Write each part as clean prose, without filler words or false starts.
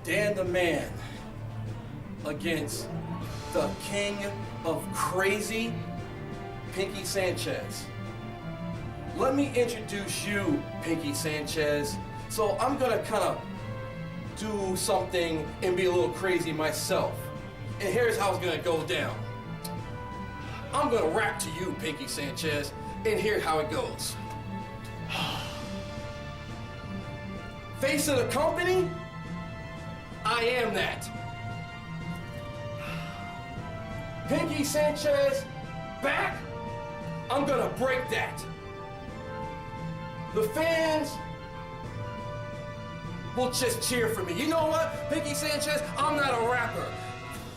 Dan the Man against the king of crazy, Pinkie Sanchez. Let me introduce you, Pinkie Sanchez. So I'm gonna kind of do something and be a little crazy myself. And here's how it's gonna go down. I'm gonna rap to you, Pinkie Sanchez, and here's how it goes. Face of the company, I am that. Pinkie Sanchez, back, I'm gonna break that. The fans will just cheer for me. You know what, Pinkie Sanchez, I'm not a rapper.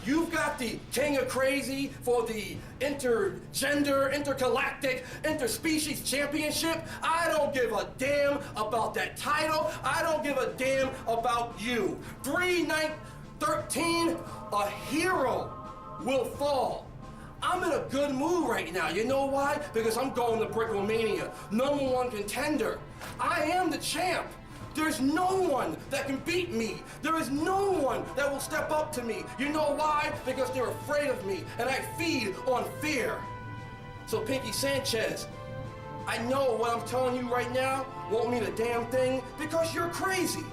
You've got the king of crazy for the intergender, intergalactic, interspecies championship. I don't give a damn about that title. I don't give a damn about you. 3-9-13, a hero will fall. I'm in a good mood right now. You know why? Because I'm going to Brickomania, #1 contender. I am the champ. There's no one that can beat me. There is no one that will step up to me. You know why? Because they're afraid of me, and I feed on fear. So Pinkie Sanchez, I know what I'm telling you right now won't mean a damn thing because you're crazy.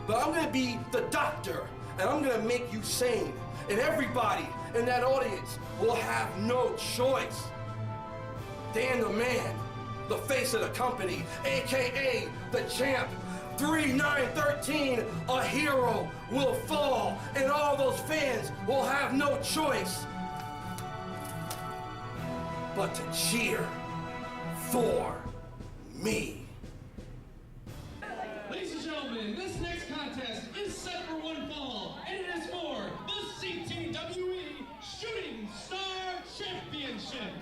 But I'm gonna be the doctor, and I'm gonna make you sane. And everybody in that audience will have no choice. Dan the Man, the face of the company, AKA the champ. 3-9-13, a hero will fall, and all those fans will have no choice but to cheer for me. Ladies and gentlemen, this next contest is set for one fall, and it is for the CTWE Shooting Star Championship.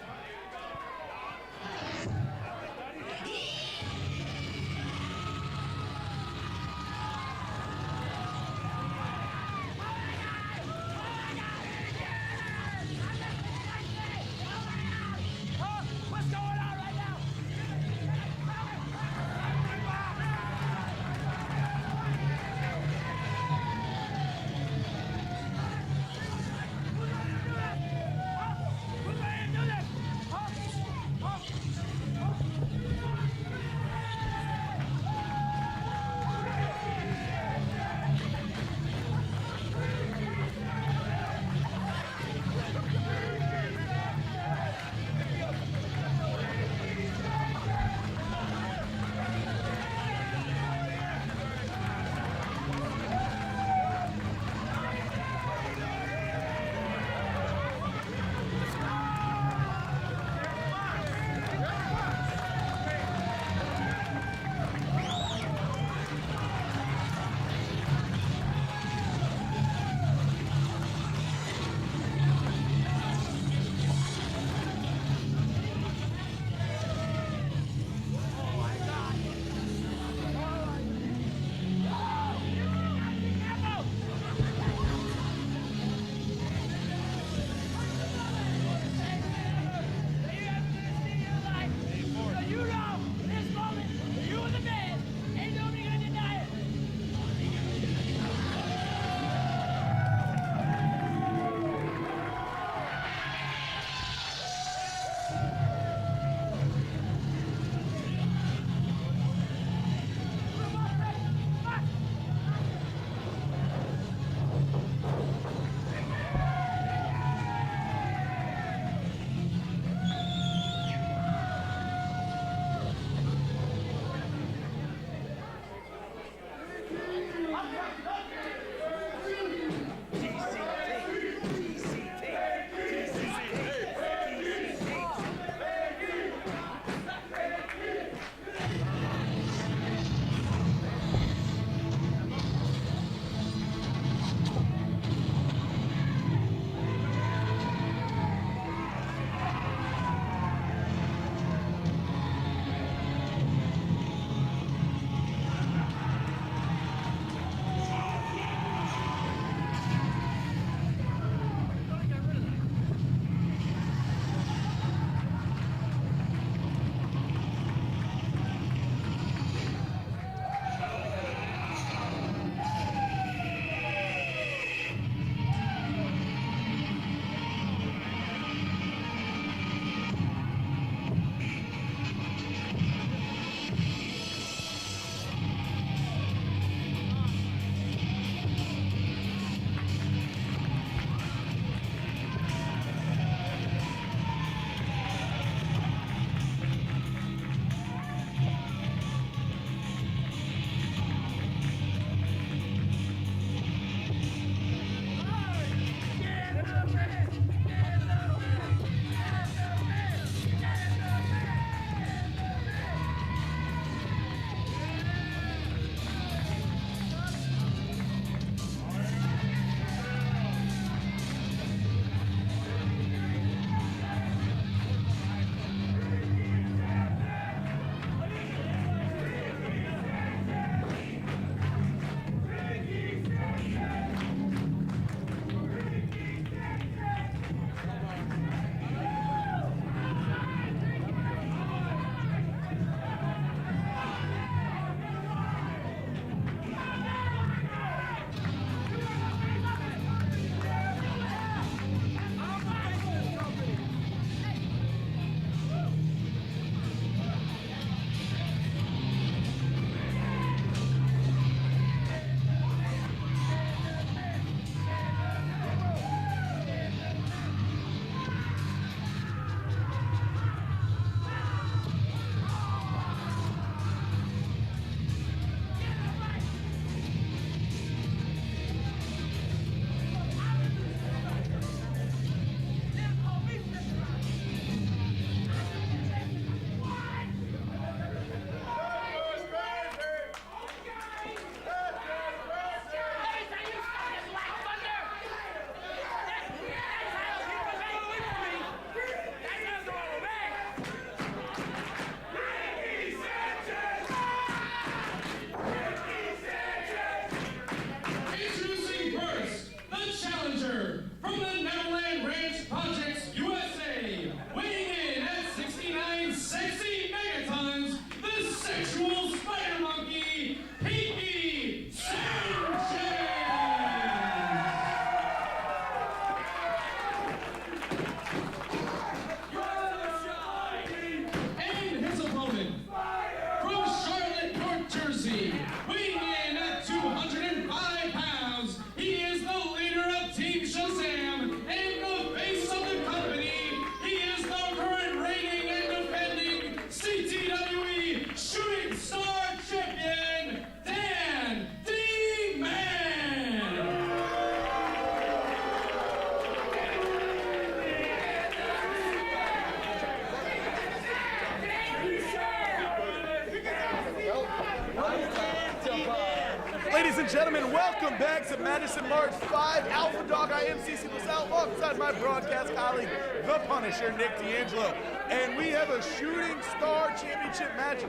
gentlemen, welcome back to Madison March 5 Alpha Dog. I am CC LaSalle alongside my broadcast colleague, the Punisher, Nick D'Angelo. And we have a Shooting Star Championship match.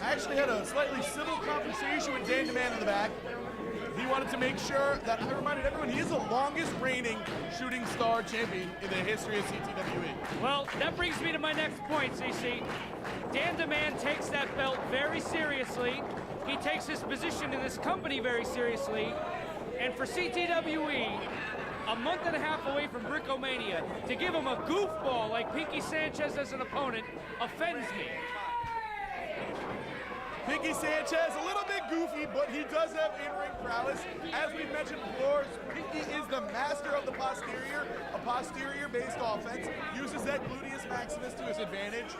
I actually had a slightly civil conversation with Dan DeMann in the back. He wanted to make sure that I reminded everyone he is the longest reigning Shooting Star champion in the history of CTWE. Well, that brings me to my next point, CC. Dan DeMann takes that belt very seriously. He takes his position in this company very seriously. And for CTWE, a month and a half away from Brickomania, to give him a goofball like Pinkie Sanchez as an opponent offends me. Pinkie Sanchez, a little bit goofy, but he does have in-ring prowess. As we've mentioned before, Pinkie is the master of the posterior, a posterior-based offense, uses that gluteus maximus to his advantage,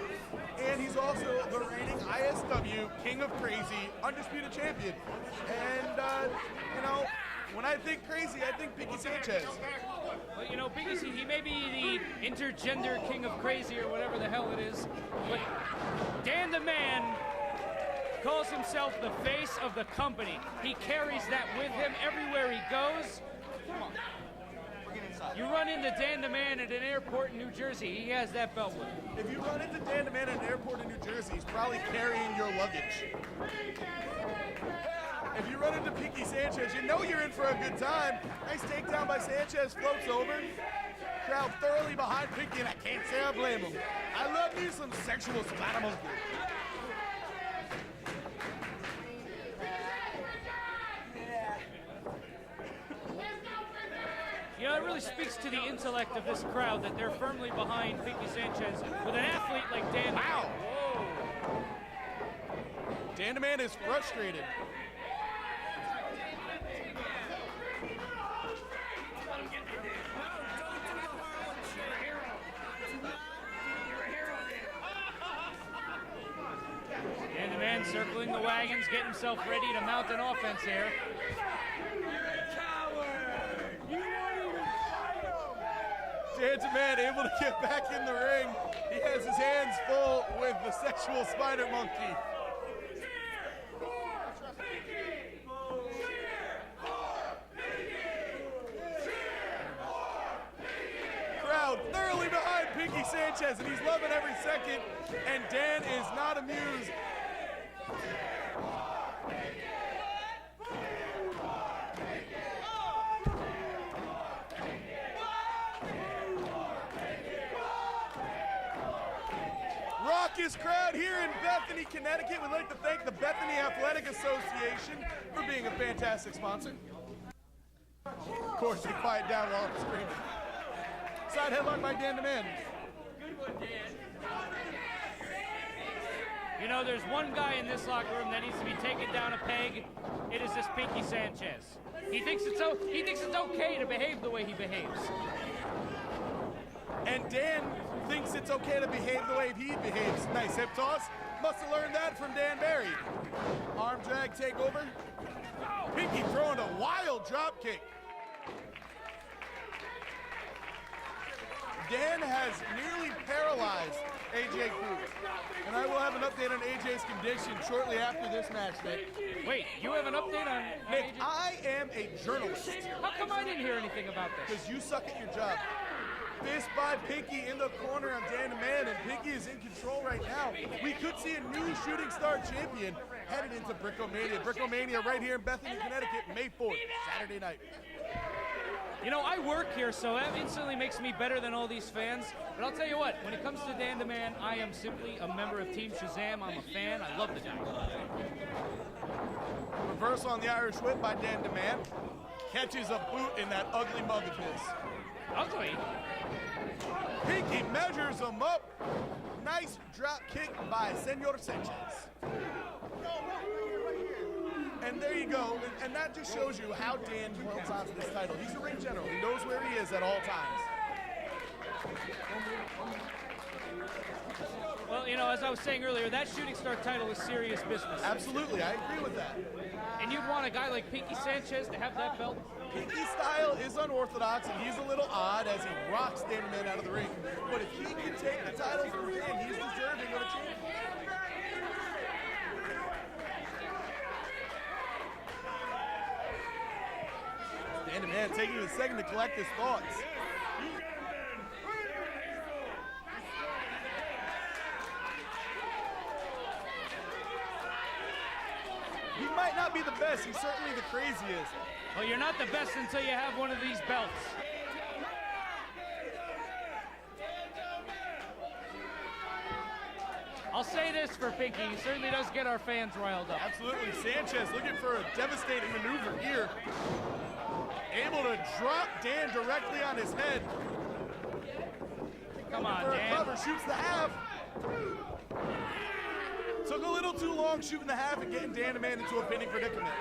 and he's also the reigning ISW King of Crazy, undisputed champion. And, you know, when I think crazy, I think Pinkie Sanchez. Well, you know, Pinkie, he may be the intergender King of Crazy or whatever the hell it is, but Dan DeMann calls himself the face of the company. He carries that with him everywhere he goes. You run into Dan DeMann at an airport in New Jersey, he has that belt with him. If you run into Dan DeMann at an airport in New Jersey, he's probably carrying your luggage. If you run into Pinkie Sanchez, you know you're in for a good time. Nice takedown by Sanchez, floats over. Crowd thoroughly behind Pinkie, and I can't say I blame him. I love me some sexual splatter monkey. You know, it really speaks to the intellect of this crowd that they're firmly behind Pinkie Sanchez with an athlete like Dan. Wow. Whoa. Dan DeMann is frustrated. Dan DeMann circling the wagons, getting himself ready to mount an offense here. Dan DeMann able to get back in the ring. He has his hands full with the sexual spider monkey. Crowd thoroughly behind Pinkie Sanchez, and he's loving every second, and Dan is not amused. Raucous crowd here in Bethany, Connecticut. We'd like to thank the Bethany Athletic Association for being a fantastic sponsor. Of course, they quiet down while I'm screaming. Side headlock by Dan DeMann. Good one, Dan. You know, there's one guy in this locker room that needs to be taken down a peg. It is this Pinkie Sanchez. He thinks it's okay to behave the way he behaves. And Dan thinks it's okay to behave the way he behaves. Nice hip toss. Must have learned that from Dan Barry. Arm drag takeover. Pinkie throwing a wild drop kick. Dan has nearly paralyzed AJ Cruz. And I will have an update on AJ's condition shortly after this match, Nick. Wait, you have an update on Nick, AJ? I am a journalist. How come I didn't hear anything about this? Because you suck at your job. Fist by Pinkie in the corner on Dan DeMann, and Pinkie is in control right now. We could see a new Shooting Star champion headed into Brickomania. Brickomania right here in Bethany, Connecticut, May 4th, Saturday night. You know, I work here, so that instantly makes me better than all these fans. But I'll tell you what, when it comes to Dan DeMann, I am simply a member of Team Shazam. I'm a fan. I love the guy. Reversal on the Irish Whip by Dan DeMann. Catches a boot in that ugly mug of his. Ugly? Pinkie measures him up. Nice drop kick by Senor Sanchez. And there you go. And that just shows you how Dan holds on to this title. He's a ring general. He knows where he is at all times. Well, you know, as I was saying earlier, that Shooting Star title is serious business. Absolutely, I agree with that. And you'd want a guy like Pinkie Sanchez to have that belt? Pinkie's style is unorthodox, and he's a little odd as he rocks Dan DeMann out of the ring. But if he can take the title from Dan, he's deserving of a champion. And the man taking a second to collect his thoughts. He might not be the best, he's certainly the craziest. Well, you're not the best until you have one of these belts. I'll say this for Pinkie, he certainly does get our fans riled up. Absolutely, Sanchez looking for a devastating maneuver here. Able to drop Dan directly on his head. Come on, for Dan. a cover, shoots the half. Took a little too long shooting the half and getting Dan the Man into a pinning predicament.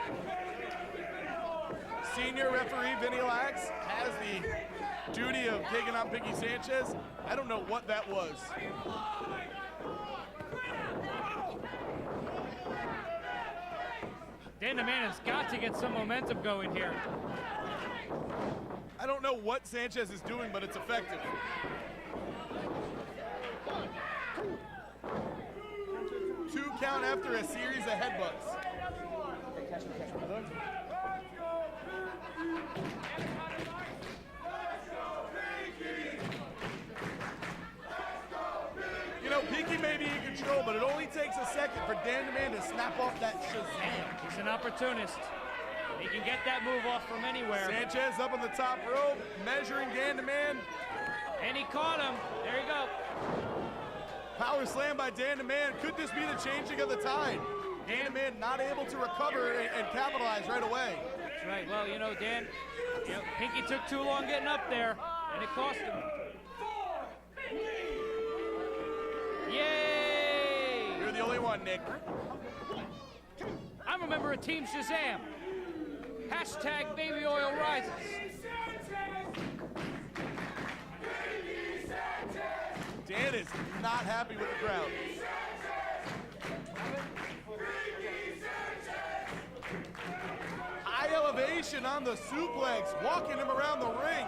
Senior referee Vinny Lax has the duty of taking on Pinkie Sanchez. I don't know what that was. Dan the Man has got to get some momentum going here. I don't know what Sanchez is doing, but it's effective. Two count after a series of headbutts. You know, Pinkie may be in control, but it only takes a second for Dan the Man to snap off that Shazam. He's an opportunist. He can get that move off from anywhere. Sanchez up on the top rope, measuring Dan the Man. And he caught him. There you go. Power slam by Dan the Man. Could this be the changing of the tide? Dan the Man not able to recover and capitalize right away. That's right. Well, you know, Dan, Pinkie took too long getting up there, and it cost him. Yay! You're the only one, Nick. I'm a member of Team Shazam. Hashtag baby oil rises. Dan is not happy with the crowd. High elevation on the suplex, walking him around the ring.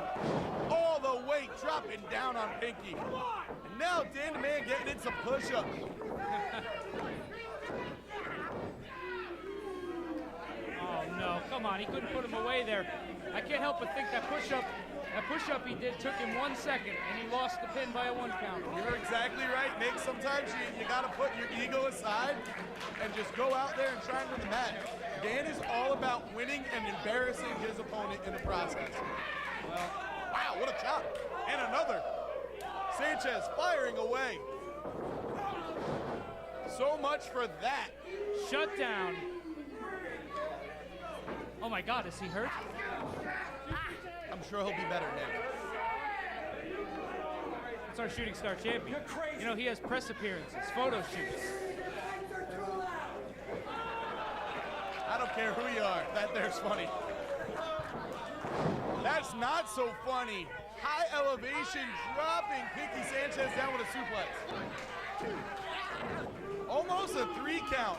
All the weight dropping down on Pinkie. And now Dan the Man getting in some push-ups. Oh no, come on, he couldn't put him away there. I can't help but think that push-up he did took him 1 second, and he lost the pin by a 1 count. You're exactly right, Nick. Sometimes you gotta put your ego aside and just go out there and try and win the match. Dan is all about winning and embarrassing his opponent in the process. Well, wow, what a chop. And another. Sanchez firing away. So much for that. shut down. Oh my God, is he hurt? I'm sure he'll be better now. That's our shooting star champion. You know, he has press appearances, photo shoots. I don't care who you are. That there's funny. That's not so funny. High elevation, dropping Pinkie Sanchez down with a suplex. Almost a 3 count.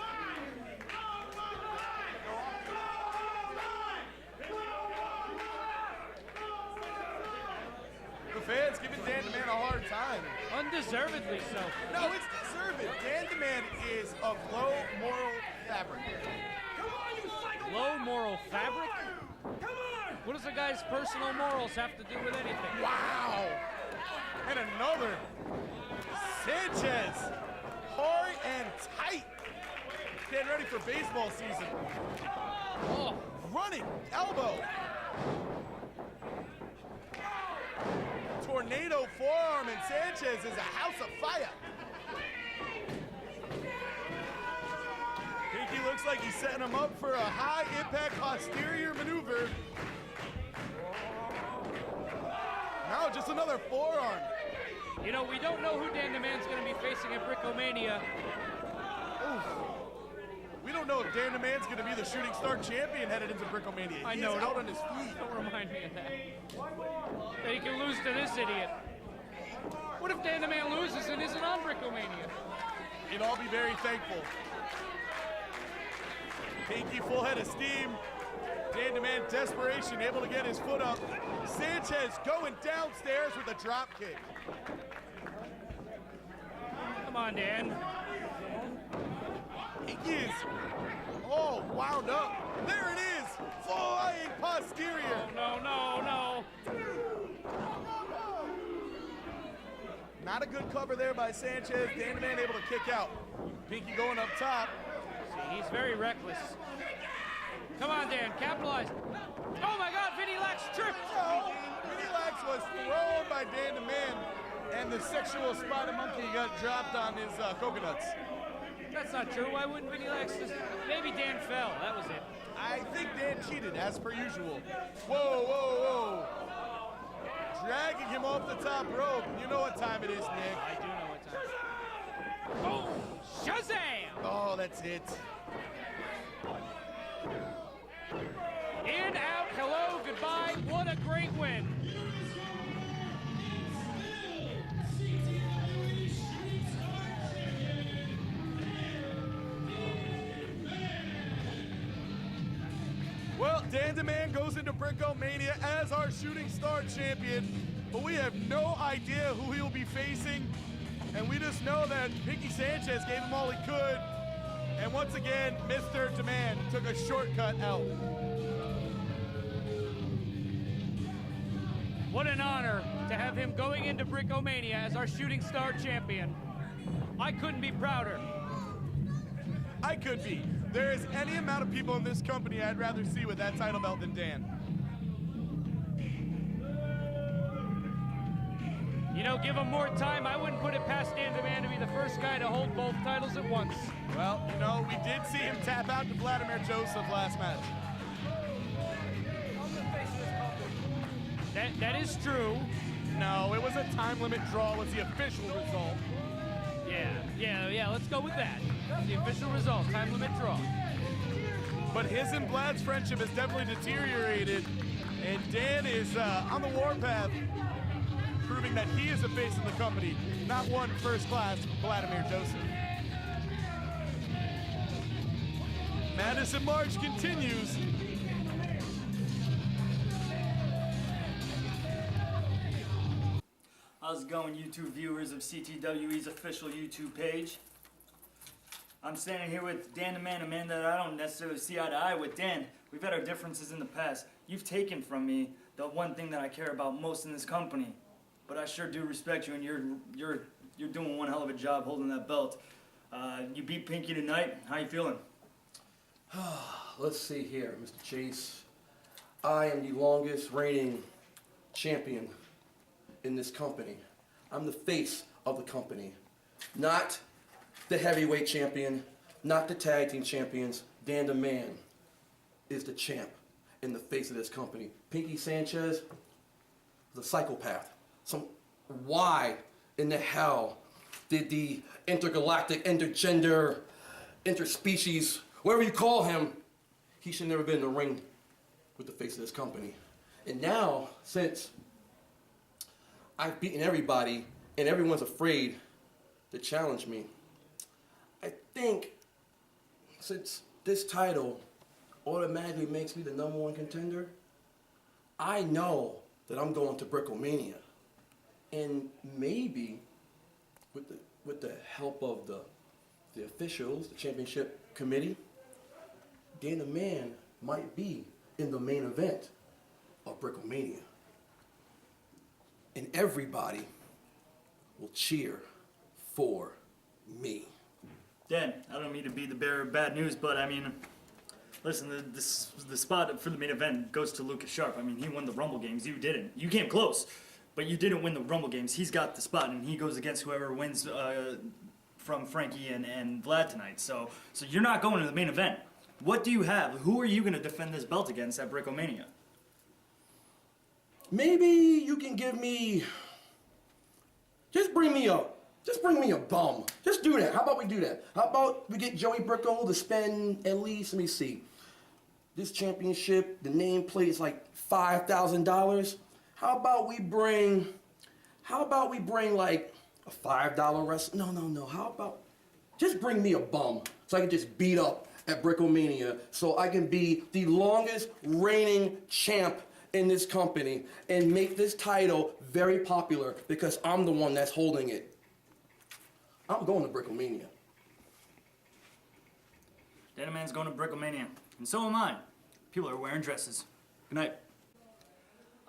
The fans giving Dan the Man a hard time. Undeservedly so. No, it's deserved. Dan the Man is of low moral fabric. Low moral fabric? What does a guy's personal morals have to do with anything? Wow! And another. Sanchez, hard and tight. Getting ready for baseball season. Oh, Running elbow. Tornado forearm, and Sanchez is a house of fire. Pinkie looks like he's setting him up for a high impact posterior maneuver. Now just another forearm. you know, we don't know who Dan the Man's going to be facing at Brickomania. Oof. We don't know if Dan the Man's going to be the shooting star champion headed into Brickomania. I He know. is out on his feet. Don't remind me of that. That he can lose to this idiot. What if Dan the Man loses and isn't on Brickomania? You'd all be very thankful. Pinkie full head of steam. Dan the Man desperation, able to get his foot up. Sanchez going downstairs with a drop kick. Come on, Dan. Pinkie is all wound up. There it is, flying posterior. No, Not a good cover there by Sanchez. Dan the Man able to kick out. Pinkie going up top. See, he's very reckless. Come on, Dan, capitalize. Oh my God, Vinny Lax tripped. No, Vinny Lax was thrown by Dan the Man, and the sexual spider monkey got dropped on his coconuts. That's not true. Why wouldn't Vinny Lax just... Maybe Dan fell. That was it. I think Dan cheated, as per usual. Whoa, whoa, whoa. Dragging him off the top rope. You know what time it is, Nick. I do know what time. Boom! Shazam! Oh, that's it. In, out, hello, goodbye. What a great win. Well, Dan the Man goes into Brick-O-Mania as our Shooting Star champion, but we have no idea who he'll be facing, and we just know that Pinkie Sanchez gave him all he could, and once again, Mr. Demand took a shortcut out. What an honor to have him going into Brick-O-Mania as our Shooting Star champion. I couldn't be prouder. I could be. There is any amount of people in this company I'd rather see with that title belt than Dan. You know, give him more time. I wouldn't put it past Dan the Man to be the first guy to hold both titles at once. Well, you know, we did see him tap out to Vladimir Joseph last match. That is true. No, it was a time limit draw was the official result. Yeah, let's go with that. The official result, time limit draw. But his and Vlad's friendship has definitely deteriorated, and Dan is on the warpath, proving that he is the face of the company, not one first-class Vladimir Joseph. Madison March continues. How's it going, YouTube viewers of CTWE's official YouTube page? I'm standing here with Dan the Man, a man that I don't necessarily see eye to eye with. Dan, we've had our differences in the past. You've taken from me the one thing that I care about most in this company. But I sure do respect you, and you're doing one hell of a job holding that belt. You beat Pinkie tonight. How you feeling? Let's see here, Mr. Chase. I am the longest reigning champion in this company. I'm the face of the company. Not the heavyweight champion, not the tag team champions. Dan the Man is the champ in the face of this company. Pinkie Sanchez is a psychopath. Why in the hell did the intergalactic, intergender, interspecies, whatever you call him, he should never been in the ring with the face of this company. And now, since I've beaten everybody and everyone's afraid to challenge me, I think since this title automatically makes me the #1 contender, I know that I'm going to Brick-O-Mania. And maybe with the help of the officials, the championship committee, Dan the Man might be in the main event of Brick-O-Mania. And everybody will cheer for me. Dan, I don't mean to be the bearer of bad news, but I mean, listen, the spot for the main event goes to Lucas Sharp. I mean, he won the Rumble Games. You didn't. You came close, but you didn't win the Rumble Games. He's got the spot, and he goes against whoever wins from Frankie and Vlad tonight. So you're not going to the main event. What do you have? Who are you going to defend this belt against at Brick-O-Mania? Maybe you can give me, just bring me a bum. Just do that. How about we do that? How about we get Joey Bricko to spend at least, let me see, this championship, the nameplate is like $5,000. How about we bring like a $5 wrestler? No. How about just bring me a bum so I can just beat up at Brick-O-Mania so I can be the longest reigning champ in this company and make this title very popular because I'm the one that's holding it. I'm going to Brick-O-Mania. Dan the Man's going to Brick-O-Mania, and so am I. People are wearing dresses. Good night.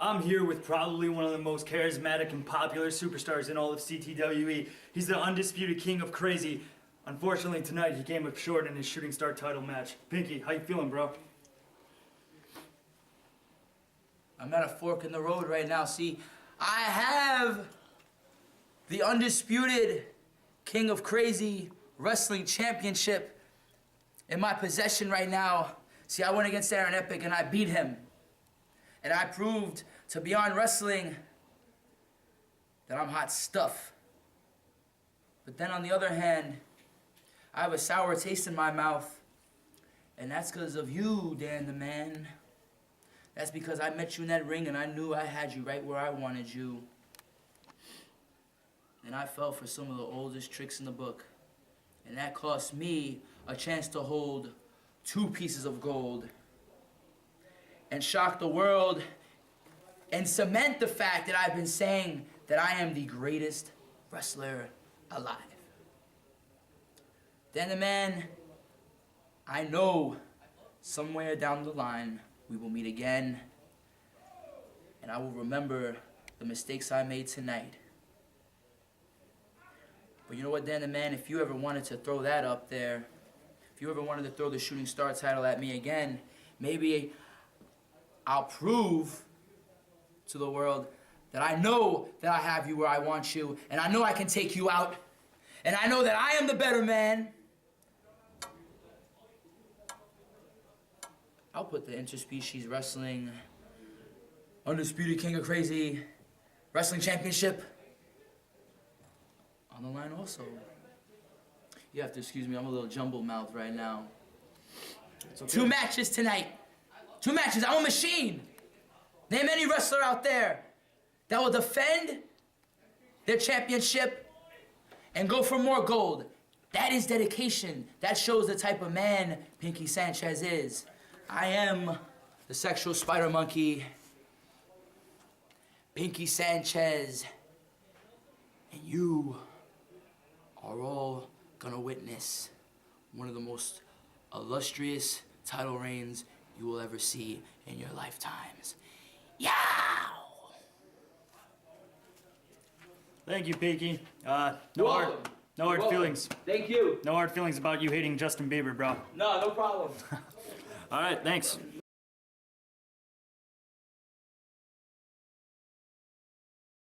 I'm here with probably one of the most charismatic and popular superstars in all of CTWE. He's the undisputed king of crazy. Unfortunately, tonight he came up short in his shooting star title match. Pinkie, how you feeling, bro? I'm at a fork in the road right now. See, I have the undisputed King of Crazy Wrestling Championship in my possession right now. See, I went against Aaron Epic and I beat him. And I proved to Beyond Wrestling that I'm hot stuff. But then on the other hand, I have a sour taste in my mouth. And that's because of you, Dan the Man. That's because I met you in that ring and I knew I had you right where I wanted you. And I fell for some of the oldest tricks in the book. And that cost me a chance to hold 2 pieces of gold and shock the world and cement the fact that I've been saying that I am the greatest wrestler alive. Dan the Man, I know somewhere down the line we will meet again, and I will remember the mistakes I made tonight. But you know what, Dan the Man, if you ever wanted to throw that up there, if you ever wanted to throw the shooting star title at me again, maybe I'll prove to the world that I know that I have you where I want you, and I know I can take you out, and I know that I am the better man. I'll put the Interspecies Wrestling Undisputed King of Crazy Wrestling Championship on the line also. You have to excuse me, I'm a little jumble mouth right now. Okay. 2 matches tonight. 2 matches, I'm a machine. Name any wrestler out there that will defend their championship and go for more gold. That is dedication. That shows the type of man Pinkie Sanchez is. I am the sexual spider monkey, Pinkie Sanchez, and you are all gonna witness one of the most illustrious title reigns you will ever see in your lifetimes. Yow! Thank you, Pinkie. No hard feelings. Thank you. No hard feelings about you hating Justin Bieber, bro. No problem. All right, thanks.